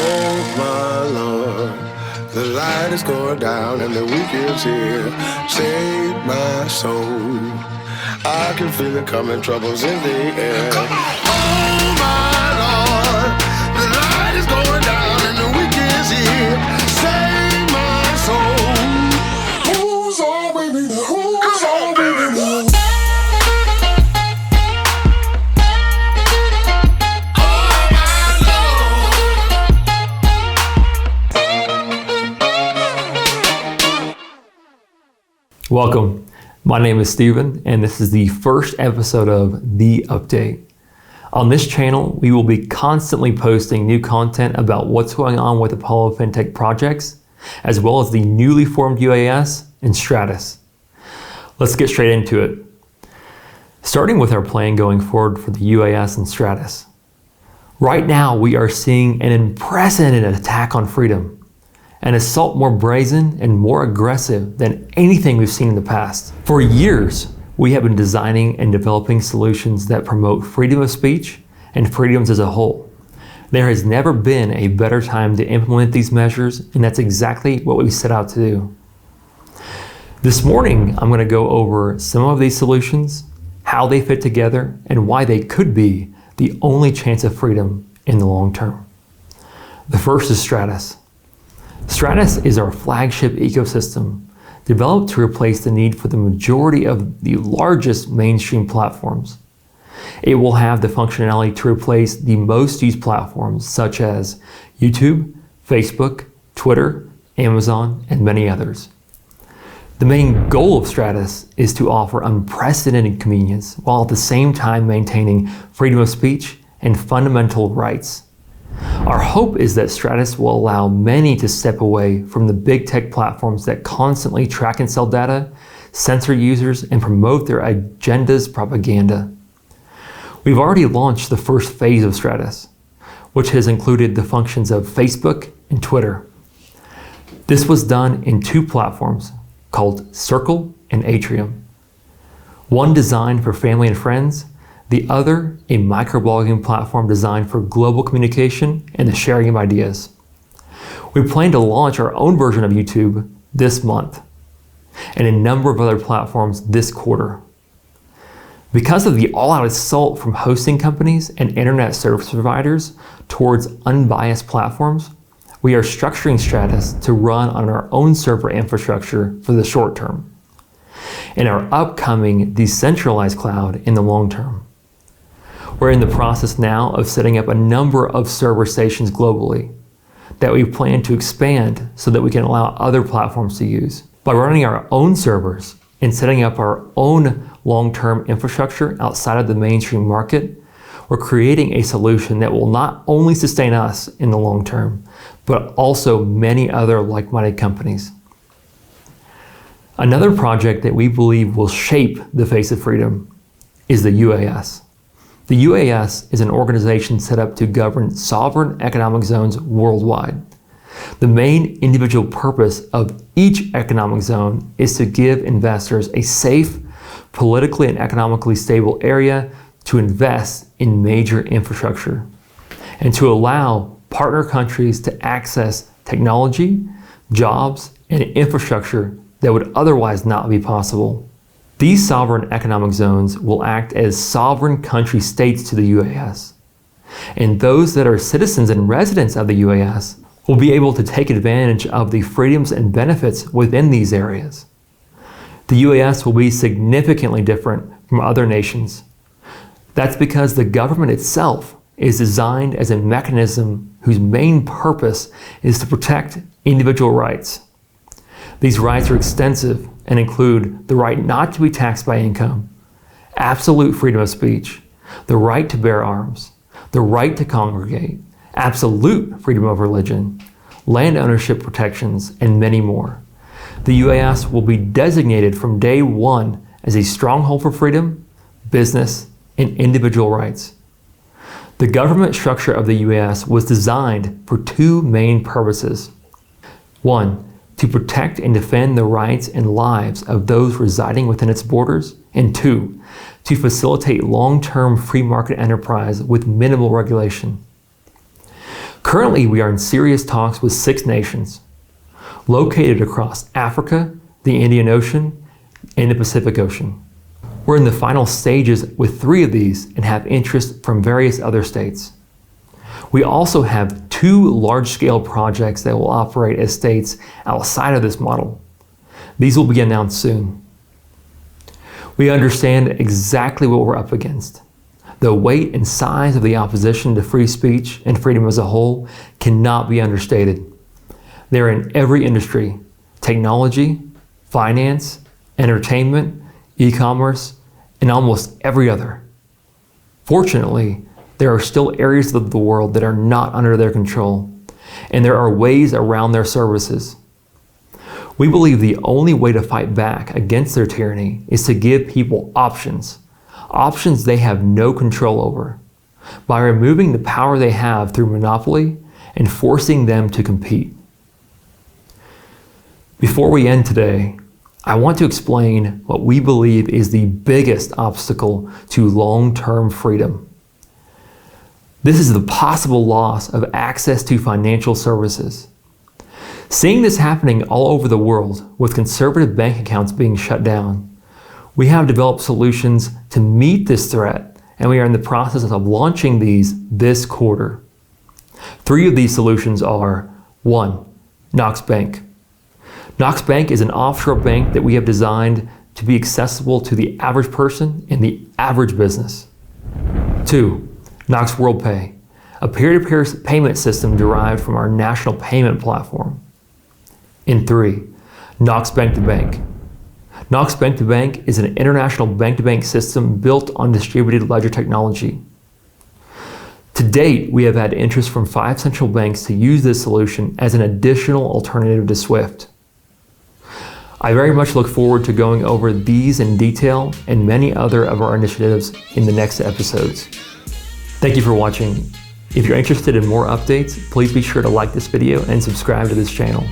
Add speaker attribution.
Speaker 1: Oh my Lord, the light is going down and the weekend's here. Save my soul. I can feel it coming, troubles in the air. Oh my Lord, the light is going down and the weekend's here. Save my soul. Who's on with me now? Who's on with me now?
Speaker 2: Welcome. My name is Steven, and this is the first episode of The Update. On this channel, we will be constantly posting new content about what's going on with Apollo Fintech projects, as well as the newly formed UAS and Stratus. Let's get straight into it. Starting with our plan going forward for the UAS and Stratus. Right now, we are seeing an unprecedented attack on freedom. An assault more brazen and more aggressive than anything we've seen in the past. For years, we have been designing and developing solutions that promote freedom of speech and freedoms as a whole. There has never been a better time to implement these measures, and that's exactly what we set out to do. This morning, I'm going to go over some of these solutions, how they fit together, and why they could be the only chance of freedom in the long term. The first is Stratus. Stratus is our flagship ecosystem, developed to replace the need for the majority of the largest mainstream platforms. It will have the functionality to replace the most used platforms such as YouTube, Facebook, Twitter, Amazon, and many others. The main goal of Stratus is to offer unprecedented convenience while at the same time maintaining freedom of speech and fundamental rights. Our hope is that Stratus will allow many to step away from the big tech platforms that constantly track and sell data, censor users, and promote their agenda's propaganda. We've already launched the first phase of Stratus, which has included the functions of Facebook and Twitter. This was done in two platforms called Circle and Atrium. One designed for family and friends, the other a microblogging platform designed for global communication and the sharing of ideas. We plan to launch our own version of YouTube this month and a number of other platforms this quarter. Because of the all-out assault from hosting companies and internet service providers towards unbiased platforms, we are structuring Stratus to run on our own server infrastructure for the short term and our upcoming decentralized cloud in the long term. We're in the process now of setting up a number of server stations globally that we plan to expand so that we can allow other platforms to use. By running our own servers and setting up our own long-term infrastructure outside of the mainstream market, we're creating a solution that will not only sustain us in the long term, but also many other like-minded companies. Another project that we believe will shape the face of freedom is the UAS. The UAS is an organization set up to govern sovereign economic zones worldwide. The main individual purpose of each economic zone is to give investors a safe, politically and economically stable area to invest in major infrastructure and to allow partner countries to access technology, jobs, and infrastructure that would otherwise not be possible. These sovereign economic zones will act as sovereign country states to the UAS, and those that are citizens and residents of the UAS will be able to take advantage of the freedoms and benefits within these areas. The UAS will be significantly different from other nations. That's because the government itself is designed as a mechanism whose main purpose is to protect individual rights. These rights are extensive and include the right not to be taxed by income, absolute freedom of speech, the right to bear arms, the right to congregate, absolute freedom of religion, land ownership protections, and many more. The UAS will be designated from day one as a stronghold for freedom, business, and individual rights. The government structure of the UAS was designed for two main purposes. One, to protect and defend the rights and lives of those residing within its borders, and two, to facilitate long-term free market enterprise with minimal regulation. Currently, we are in serious talks with 6 nations, located across Africa, the Indian Ocean, and the Pacific Ocean. We're in the final stages with 3 of these and have interest from various other states. We also have 2 large-scale projects that will operate as states outside of this model. These will be announced soon. We understand exactly what we're up against. The weight and size of the opposition to free speech and freedom as a whole cannot be understated. They're in every industry: technology, finance, entertainment, e-commerce, and almost every other. Fortunately, there are still areas of the world that are not under their control, and there are ways around their services. We believe the only way to fight back against their tyranny is to give people options they have no control over, by removing the power they have through monopoly and forcing them to compete. Before we end today, I want to explain what we believe is the biggest obstacle to long-term freedom. This is the possible loss of access to financial services. Seeing this happening all over the world, with conservative bank accounts being shut down, we have developed solutions to meet this threat, and we are in the process of launching these this quarter. 3 of these solutions are: 1. Knox Bank. Knox Bank is an offshore bank that we have designed to be accessible to the average person in the average business. 2. Knox WorldPay, a peer-to-peer payment system derived from our national payment platform. And 3. Knox Bank-to-Bank. Knox Bank-to-Bank is an international bank-to-bank system built on distributed ledger technology. To date, we have had interest from 5 central banks to use this solution as an additional alternative to SWIFT. I very much look forward to going over these in detail and many other of our initiatives in the next episodes. Thank you for watching. If you're interested in more updates, please be sure to like this video and subscribe to this channel.